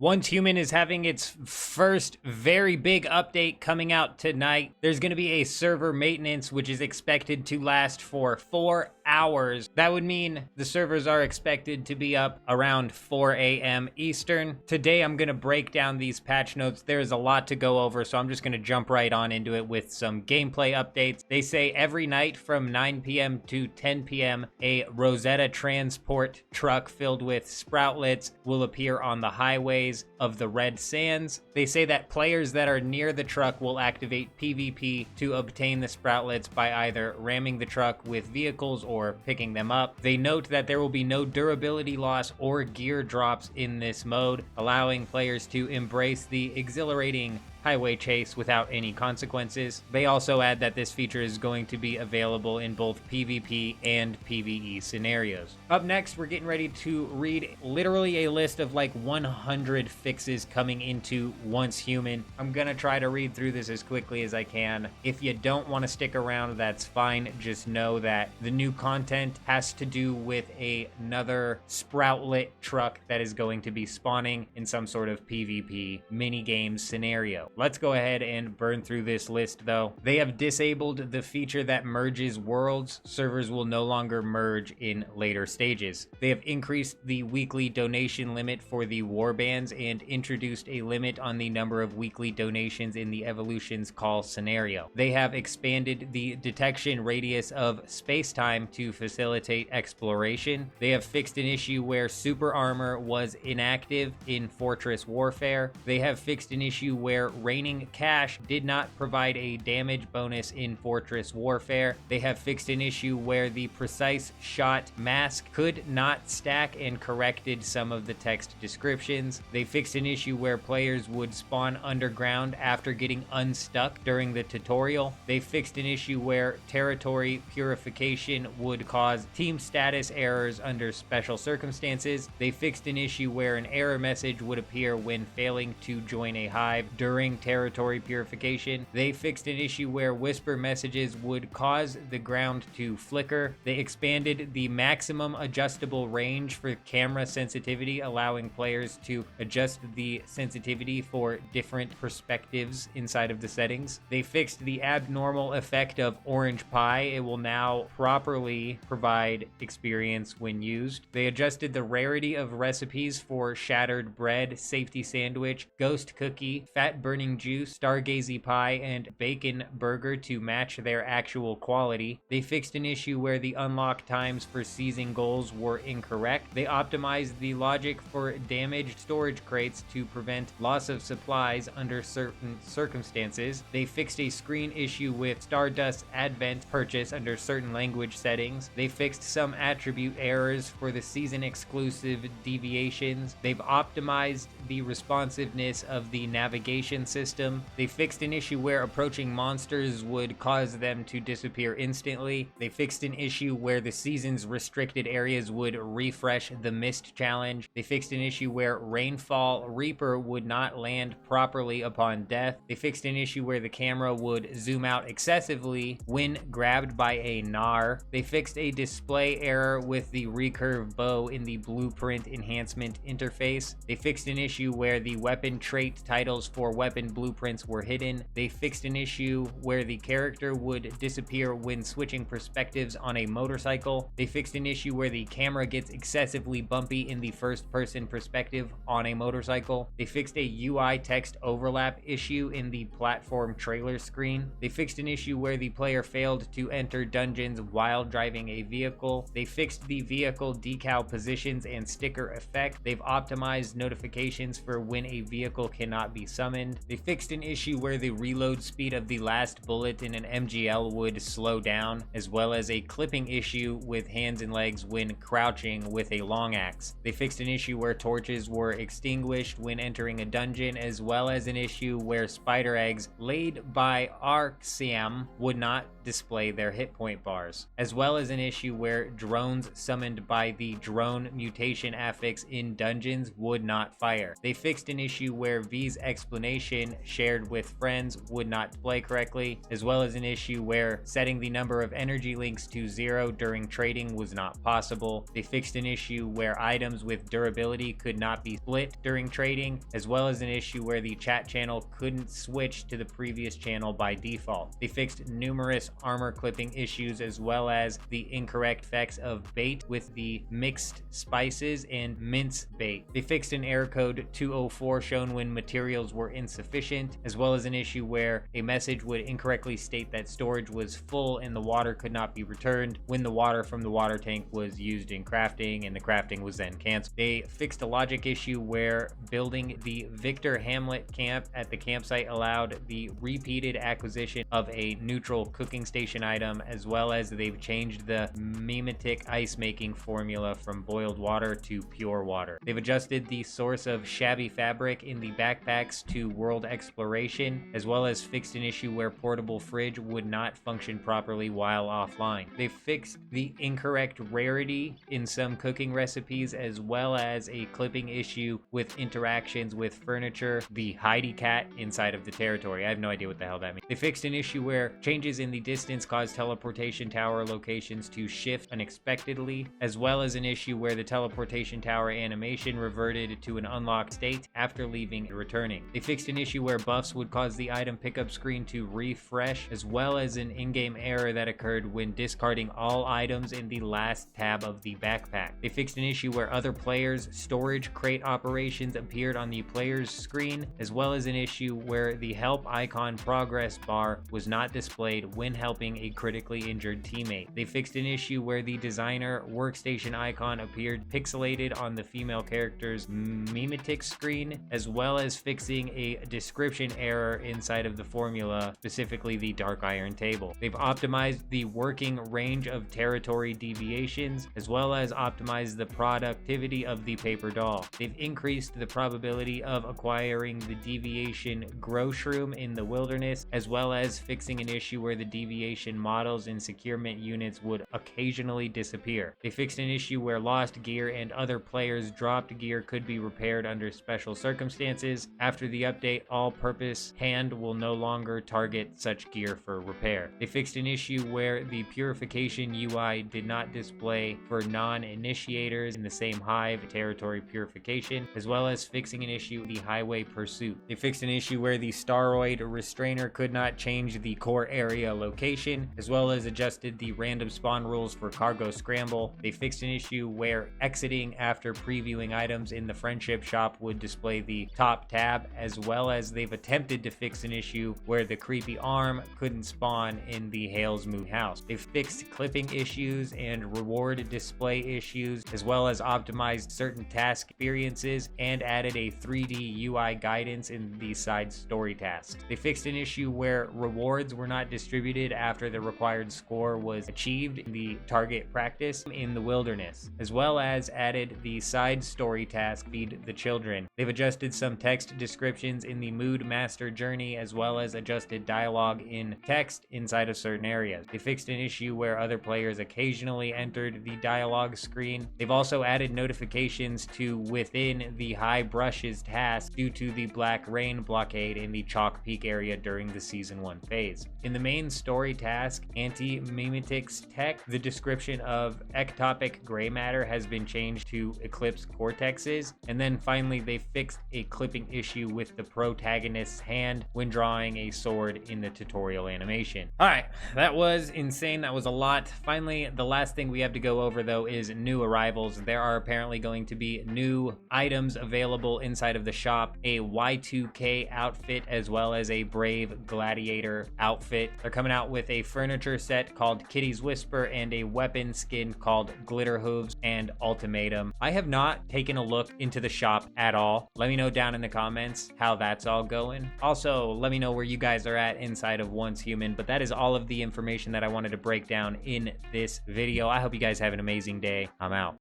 Once Human is having its first very big update coming out tonight. There's going to be a server maintenance, which is expected to last for 4 hours. That would mean the servers are expected to be up around 4 a.m. Eastern. Today, I'm going to break down these patch notes. There's a lot to go over, so I'm just going to jump right on into it with some gameplay updates. They say every night from 9 p.m. to 10 p.m., a Rosetta transport truck filled with sproutlets will appear on the highways of the Red Sands. They say that players that are near the truck will activate PvP to obtain the sproutlets by either ramming the truck with vehicles or picking them up. They note that there will be no durability loss or gear drops in this mode, allowing players to embrace the exhilarating highway chase without any consequences. They also add that this feature is going to be available in both PvP and PvE scenarios. Up next, we're getting ready to read literally a list of like 100 fixes coming into Once Human. I'm gonna try to read through this as quickly as I can. If you don't want to stick around, that's fine. Just know that the new content has to do with another sproutlet truck that is going to be spawning in some sort of PvP minigame scenario. Let's go ahead and burn through this list though. They have disabled the feature that merges worlds. Servers will no longer merge in later stages. They have increased the weekly donation limit for the warbands and introduced a limit on the number of weekly donations in the Evolution's Call scenario. They have expanded the detection radius of space-time to facilitate exploration. They have fixed an issue where super armor was inactive in Fortress Warfare. They have fixed an issue where raining cash did not provide a damage bonus in Fortress Warfare. They have fixed an issue where the precise shot mask could not stack and corrected some of the text descriptions. They fixed an issue where players would spawn underground after getting unstuck during the tutorial. They fixed an issue where territory purification would cause team status errors under special circumstances. They fixed an issue where an error message would appear when failing to join a hive during territory purification. They fixed an issue where whisper messages would cause the ground to flicker. They expanded the maximum adjustable range for camera sensitivity, allowing players to adjust the sensitivity for different perspectives inside of the settings. They fixed the abnormal effect of orange pie. It will now properly provide experience when used. They adjusted the rarity of recipes for shattered bread, safety sandwich, ghost cookie, fat burning juice, stargazy pie, and bacon burger to match their actual quality. They fixed an issue where the unlock times for seizing goals were incorrect. They optimized the logic for damaged storage crates to prevent loss of supplies under certain circumstances. They fixed a screen issue with Stardust Advent purchase under certain language settings. They fixed some attribute errors for the season exclusive deviations. They've optimized the responsiveness of the navigation system. They fixed an issue where approaching monsters would cause them to disappear instantly. They fixed an issue where the season's restricted areas would refresh the mist challenge. They fixed an issue where Rainfall Reaper would not land properly upon death. They fixed an issue where the camera would zoom out excessively when grabbed by a Gnar. They fixed a display error with the recurve bow in the blueprint enhancement interface. They fixed an issue where the weapon trait titles for weapon blueprints were hidden. They fixed an issue where the character would disappear when switching perspectives on a motorcycle. They fixed an issue where the camera gets excessively bumpy in the first-person perspective on a motorcycle. They fixed a UI text overlap issue in the platform trailer screen. They fixed an issue where the player failed to enter dungeons while driving a vehicle. They fixed the vehicle decal positions and sticker effect. They've optimized notifications for when a vehicle cannot be summoned. They fixed an issue where the reload speed of the last bullet in an MGL would slow down, as well as a clipping issue with hands and legs when crouching with a long axe. They fixed an issue where torches were extinguished when entering a dungeon, as well as an issue where spider eggs laid by Arxiam would not display their hit point bars, as well as an issue where drones summoned by the drone mutation affix in dungeons would not fire. They fixed an issue where V's explanation location shared with friends would not display correctly, as well as an issue where setting the number of energy links to 0 during trading was not possible. They fixed an issue where items with durability could not be split during trading, as well as an issue where the chat channel couldn't switch to the previous channel by default. They fixed numerous armor clipping issues, as well as the incorrect effects of bait with the mixed spices and mince bait. They fixed an error code 204 shown when materials were insufficient, as well as an issue where a message would incorrectly state that storage was full and the water could not be returned when the water from the water tank was used in crafting and the crafting was then canceled. They fixed a logic issue where building the Victor Hamlet camp at the campsite allowed the repeated acquisition of a neutral cooking station item, as well as they've changed the mimetic ice making formula from boiled water to pure water. They've adjusted the source of shabby fabric in the backpacks to world exploration, as well as fixed an issue where portable fridge would not function properly while offline. They fixed the incorrect rarity in some cooking recipes, as well as a clipping issue with interactions with furniture, the Heidi cat inside of the territory. I have no idea what the hell that means. They fixed an issue where changes in the distance caused teleportation tower locations to shift unexpectedly, as well as an issue where the teleportation tower animation reverted to an unlocked state after leaving and returning. They fixed an issue where buffs would cause the item pickup screen to refresh, as well as an in-game error that occurred when discarding all items in the last tab of the backpack. They fixed an issue where other players' storage crate operations appeared on the player's screen, as well as an issue where the help icon progress bar was not displayed when helping a critically injured teammate. They fixed an issue where the designer workstation icon appeared pixelated on the female character's mimetic screen, as well as fixing a description error inside of the formula, specifically the dark iron table. They've optimized the working range of territory deviations, as well as optimized the productivity of the paper doll. They've increased the probability of acquiring the deviation grow shroom in the wilderness, as well as fixing an issue where the deviation models in securement units would occasionally disappear. They fixed an issue where lost gear and other players' dropped gear could be repaired under special circumstances. After the update, all-purpose hand will no longer target such gear for repair. They fixed an issue where the purification UI did not display for non-initiators in the same hive territory purification, as well as fixing an issue with the highway pursuit. They fixed an issue where the Staroid restrainer could not change the core area location, as well as adjusted the random spawn rules for cargo scramble. They fixed an issue where exiting after previewing items in the friendship shop would display the top tab, as well as they've attempted to fix an issue where the creepy arm couldn't spawn in the Hales Moon house. They've fixed clipping issues and reward display issues, as well as optimized certain task experiences and added a 3D UI guidance in the side story tasks. They fixed an issue where rewards were not distributed after the required score was achieved in the target practice in the wilderness, as well as added the side story task Feed the Children. They've adjusted some text descriptions in the Mood Master journey, as well as adjusted dialogue in text inside of certain areas. They fixed an issue where other players occasionally entered the dialogue screen. They've also added notifications to within the High Brushes task due to the Black Rain blockade in the Chalk Peak area during the Season 1 phase. In the main story task, Anti-Mimetics Tech, the description of ectopic gray matter has been changed to Eclipse Cortexes, and then finally they fixed a clipping issue with the protagonist's hand when drawing a sword in the tutorial animation. Alright, that was insane. That was a lot. Finally, the last thing we have to go over though is new arrivals. There are apparently going to be new items available inside of the shop, a Y2K outfit as well as a Brave Gladiator outfit. They're coming out with a furniture set called Kitty's Whisper and a weapon skin called Glitter Hooves and Ultimatum. I have not taken a look into the shop at all. Let me know down in the comments how that's all going. Also, let me know where you guys are at inside of Once Human, but that is all of the information that I wanted to break down in this video. I hope you guys have an amazing day. I'm out.